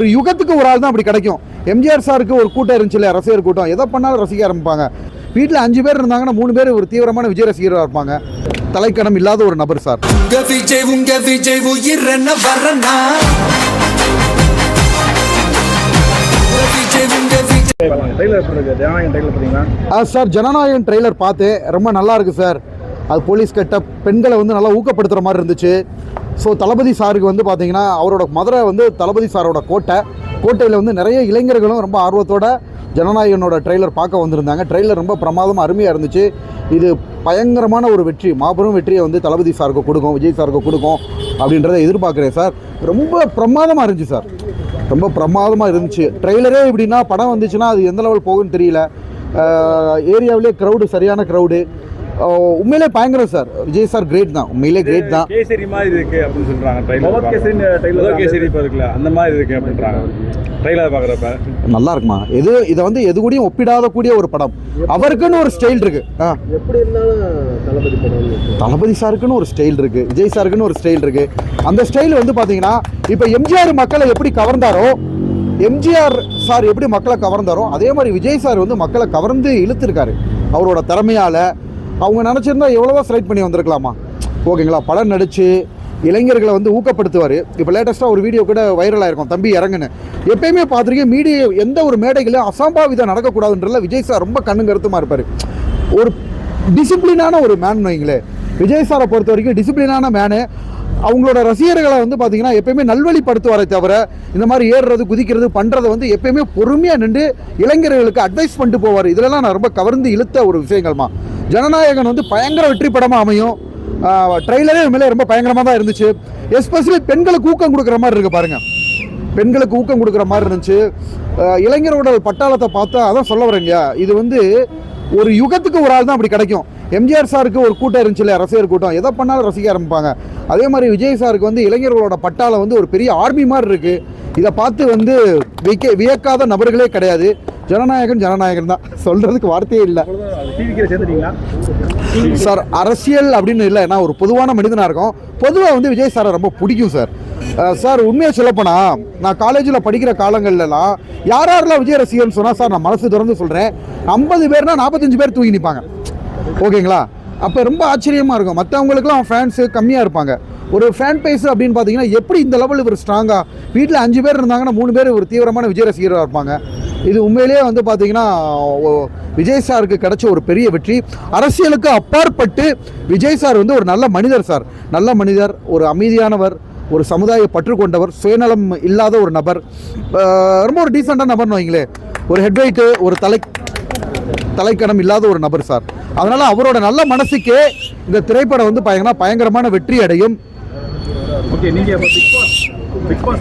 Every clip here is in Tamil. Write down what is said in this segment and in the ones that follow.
ஒரு யுகத்துக்கு ஒரு ஆள் தான் அப்படி கிடைக்கும். எம்ஜிஆர் சாருக்கு ஒரு கூட்டம் இருந்துச்சு இல்லையா, ரசிகர் கூட்டம். எதை பண்ணாலும் ரசிக்க ஆரம்பிப்பாங்க. வீட்டில் 5 பேர் இருந்தாங்கன்னா 3 பேர் ஒரு தீவிரமான விஜய் ரசிகராக இருப்பாங்க. தலைக்கணம் இல்லாத ஒரு நபர் சார். சார் ஜனநாயகன் ட்ரெய்லர் பார்த்தேன், ரொம்ப நல்லா இருக்கு சார். அது போலீஸ் கட்ட பெண்களை வந்து நல்லா ஊக்கப்படுத்துகிற மாதிரி இருந்துச்சு. ஸோ தளபதி சாருக்கு வந்து பார்த்தீங்கன்னா அவரோட மதுரை வந்து தளபதி சாரோட கோட்டையில் வந்து நிறைய இளைஞர்களும் ரொம்ப ஆர்வத்தோட ஜனநாயகனோட ட்ரெய்லர் பார்க்க வந்திருந்தாங்க. ட்ரெய்லர் ரொம்ப பிரமாதமாக அருமையாக இருந்துச்சு. இது பயங்கரமான ஒரு வெற்றி, மாபெரும் வெற்றியை வந்து தளபதி சாருக்கு கொடுக்கும், விஜய் சாருக்கு கொடுக்கும் அப்படின்றத எதிர்பார்க்குறேன் சார். ரொம்ப பிரமாதமாக இருந்துச்சு சார், ரொம்ப பிரமாதமாக இருந்துச்சு. ட்ரெய்லரே எப்படின்னா படம் வந்துச்சுன்னா அது எந்த லெவல் போகுன்னு தெரியல. ஏரியாவிலே க்ரௌடு, சரியான க்ரௌடு. உண்மையிலே பயங்கரம் சார். விஜய் சார் கிரேட் தான், உண்மையிலே கிரேட் தான். கேசரி மாதிரி இருக்கு அப்படின்னு சொல்றாங்க. கேசரி இருக்குல்ல, அந்த மாதிரி இருக்கு அப்படின்றாங்க. ட்ரெய்லர் பார்க்குறப்ப நல்லா இருக்குமா? இதை வந்து எது கூடயும் ஒப்பிடாத கூடிய ஒரு படம். அவருக்குன்னு ஒரு ஸ்டைல் இருக்கு. எப்படி இருந்தாலும் தளபதி சாருக்குன்னு ஒரு ஸ்டைல் இருக்கு, விஜய் சாருக்குன்னு ஒரு ஸ்டைல் இருக்கு. அந்த ஸ்டைல் வந்து பார்த்தீங்கன்னா இப்போ எம்ஜிஆர் மக்களை எப்படி கவர்ந்தாரோ, எம்ஜிஆர் சார் எப்படி மக்களை கவர்ந்தாரோ அதே மாதிரி விஜய் சார் வந்து மக்களை கவர்ந்து இழுத்துருக்காரு அவரோட திறமையால். அவங்க நினச்சிருந்தா எவ்வளவோ செலக்ட் பண்ணி வந்திருக்கலாமா, ஓகேங்களா? படம் நடித்து இளைஞர்களை வந்து ஊக்கப்படுத்துவார். இப்போ லேட்டஸ்ட்டாக ஒரு வீடியோ கூட வைரலாக இருக்கும், தம்பி இறங்குன்னு. எப்பயுமே பார்த்துருக்கேன் மீடியா எந்த ஒரு மேடைகளையும் அசம்பாவிதம் நடக்கக்கூடாதுன்றதுல விஜய் சார் ரொம்ப கண்ணு கருத்துமாக இருப்பார். ஒரு டிசிப்ளினான ஒரு மேன் வைங்களே. விஜய் சாரை பொறுத்த வரைக்கும் டிசிப்ளினான மேனு. அவங்களோட ரசிகர்களை வந்து பார்த்தீங்கன்னா எப்பயுமே நல்வழிப்படுத்துவாரே தவிர இந்த மாதிரி ஏறுறது குதிக்கிறது பண்ணுறதை வந்து எப்பயுமே பொறுமையாக நின்று இளைஞர்களுக்கு அட்வைஸ் பண்ணிட்டு போவார். இதிலலாம் நான் ரொம்ப கவர்ந்து இழுத்த ஒரு விஷயங்கள்மா. ஜனநாயகன் வந்து பயங்கர வெற்றி படமாக அமையும். ட்ரெய்லரே மேலே ரொம்ப பயங்கரமாக தான் இருந்துச்சு. எஸ்பெஷலி பெண்களுக்கு ஊக்கம் கொடுக்குற மாதிரி இருக்குது பாருங்கள், பெண்களுக்கு ஊக்கம் கொடுக்குற மாதிரி இருந்துச்சு. இளைஞரோட பட்டாளத்தை பார்த்தா அதான் சொல்ல வரேங்க, இது வந்து ஒரு யுகத்துக்கு ஒரு ஆள் தான் அப்படி கிடைக்கும். எம்ஜிஆர் சாருக்கு ஒரு கூட்டம் இருந்துச்சு இல்லையா, ரசிகர் கூட்டம். எதை பண்ணாலும் ரசிக்க ஆரம்பிப்பாங்க. அதே மாதிரி விஜய் சாருக்கு வந்து இளைஞர்களோட பட்டாளம் வந்து ஒரு பெரிய ஆர்மி மாதிரி இருக்குது. இதை பார்த்து வந்து வியக்காத நபர்களே கிடையாது. ஜனநாயகன் தான், சொல்கிறதுக்கு வார்த்தையே இல்லை சார். அரசியல் அப்படின்னு இல்லை, நான் ஒரு பொதுவான மனிதனாக இருக்கும். பொதுவாக வந்து விஜய் சாரை ரொம்ப பிடிக்கும் சார். சார் உண்மையாக சொல்லப்போனால் நான் காலேஜில் படிக்கிற காலங்கள்லாம் யாரெல்லாம் விஜய் ரசிகர்னு சொன்னால் சார் நான் மனசு திறந்து சொல்கிறேன், 50 பேர்னா 45 பேர் தூக்கி நிற்பாங்க, ஓகேங்களா? அப்போ ரொம்ப ஆச்சரியமாக இருக்கும். மற்றவங்களுக்குலாம் ஃபேன்ஸு கம்மியாக இருப்பாங்க. ஒரு ஃபேன் பேஸ் அப்படின்னு பார்த்தீங்கன்னா எப்படி இந்த லெவலில் ஒரு ஸ்ட்ராங்காக வீட்டில் 5 பேர் இருந்தாங்கன்னா 3 பேர் ஒரு தீவிரமான விஜய் ரசிகராக இருப்பாங்க. இது உண்மையிலேயே வந்து பார்த்தீங்கன்னா விஜய் சாருக்கு கிடைச்ச ஒரு பெரிய வெற்றி. அரசியலுக்கு அப்பாற்பட்டு விஜய் சார் வந்து ஒரு நல்ல மனிதர் சார், நல்ல மனிதர், ஒரு அமைதியானவர், ஒரு சமுதாய பற்று கொண்டவர், சுயநலம் இல்லாத ஒரு நபர், ரொம்ப ஒரு டீசெண்டான நபர்னு வைங்களே. ஒரு ஹெட்வைட்டு, ஒரு தலைக்கணம் இல்லாத ஒரு நபர் சார். அதனால அவரோட நல்ல மனசுக்கே இந்த திரைப்படம் வந்து பயங்கரமான வெற்றி அடையும். ஓகே, நீங்க பிக் பாஸ்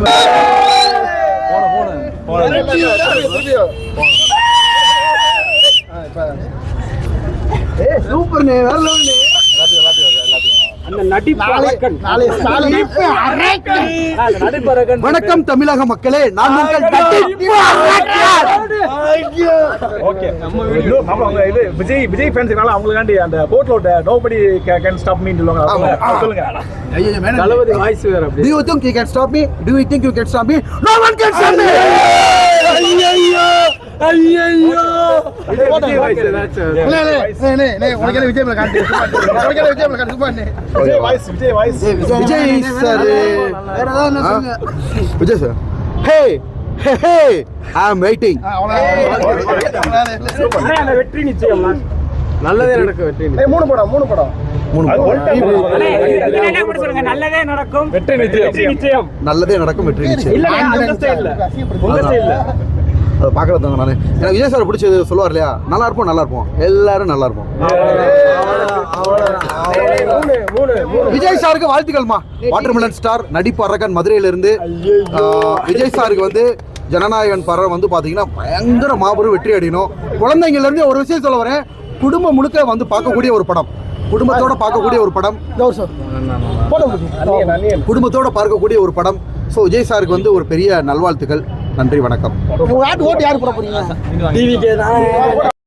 சூப்பர்னே, வேற லெவல்னே. வணக்கம் தமிழக மக்களே, நான் உங்கள் விஜய் ஃபேன்ஸ்னால அவங்களுக்காண்டி அந்த கோட்ல நோபடி கேன் ஸ்டாப் மீ சொல்லுங்க. தளபதி வாய்ஸ் வேற அப்படி. Do you think you can stop me? Do you think you can stop me? No one can stop me. ஐயோ விஜய் வாய்ஸ் ஏதாச்சு. நே உனக்கு விஜய் மேல காட்டு. உனக்கு விஜய் மேல காட்டு சும்மானே. விஜய் வாய்ஸ் விஜய் சார் வேற ஏதாவது என்ன சொல்லுங்க. Vijay sir, hey hey hey I am waiting. அந்த வெற்றி நிச்சயம். நல்லதே நடக்கும் வெற்றி. 3 படம் நல்லதே நடக்கும் வெற்றி நிச்சயம். நல்லதே நடக்கும் வெற்றி நிச்சயம். இல்ல அந்த ஸ்டைல் இல்ல, உங்க ஸ்டைல் இல்ல. அதை பார்க்கறதாங்க நான். எனக்கு விஜய் சார் பிடிச்சது சொல்லுவார் இல்லையா, நல்லா இருப்போம் எல்லாரும் நல்லா இருப்போம். விஜய் சாருக்கு வாழ்த்துக்கள்மா. வாட்டர்மெலன் ஸ்டார் நடிப்பு அரக்கன் மதுரையிலிருந்து விஜய் சாருக்கு வந்து ஜனநாயகன் படம் வந்து பார்த்தீங்கன்னா பயங்கர மாபெரும் வெற்றி அடையணும். குழந்தைங்கள்லேருந்து ஒரு விஷயம் சொல்ல வரேன், குடும்பம் முழுக்க வந்து பார்க்கக்கூடிய ஒரு படம், குடும்பத்தோட பார்க்கக்கூடிய ஒரு படம், குடும்பத்தோட பார்க்கக்கூடிய ஒரு படம். ஸோ விஜய் சாருக்கு வந்து ஒரு பெரிய நல்வாழ்த்துக்கள். நன்றி, வணக்கம். ஓட்டு யாரு போட போறீங்க? டிவிக்கே தான்.